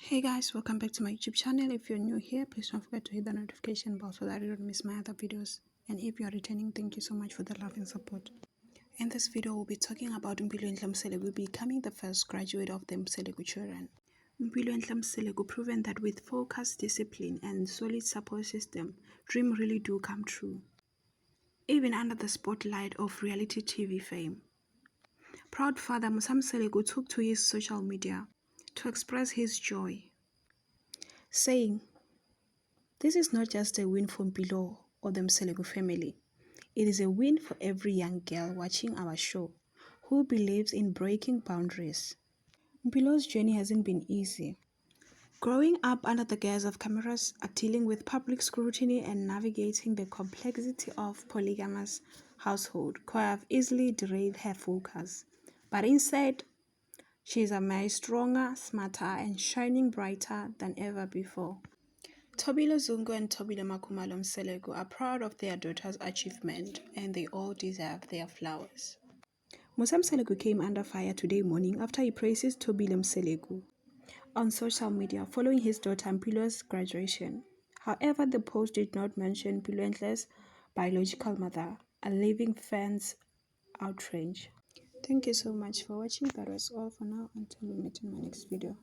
Hey guys, welcome back to my YouTube channel. If you're new here, please don't forget to hit the notification bell so that you don't miss my other videos. And if you're returning, thank you so much for the love and support. In this video, we'll be talking about Mpilo Mselegu becoming the first graduate of the Mselegu children. Mpilo Mselegu proven that with focus, discipline, and solid support system, dreams really do come true. Even under the spotlight of reality TV fame. Proud father Musa Mselegu took to his social media to express his joy, saying, "This is not just a win for Mpilo or the Mselegu family. It is a win for every young girl watching our show who believes in breaking boundaries." Mpilo's journey hasn't been easy. Growing up under the gaze of cameras, dealing with public scrutiny and navigating the complexity of polygamous household could have easily derailed her focus. But instead, she is emerged stronger, smarter, and shining brighter than ever before. Thobile Zungu and Thobile Makhumalo Mselegu are proud of their daughter's achievement, and they all deserve their flowers. Musa Mselegu came under fire today morning after he praises Thobile Mselegu on social media following his daughter Mpilo's graduation. However, the post did not mention Mpilo biological mother, leaving fans outraged. Thank you so much for watching. That was all for now. Until we meet in my next video.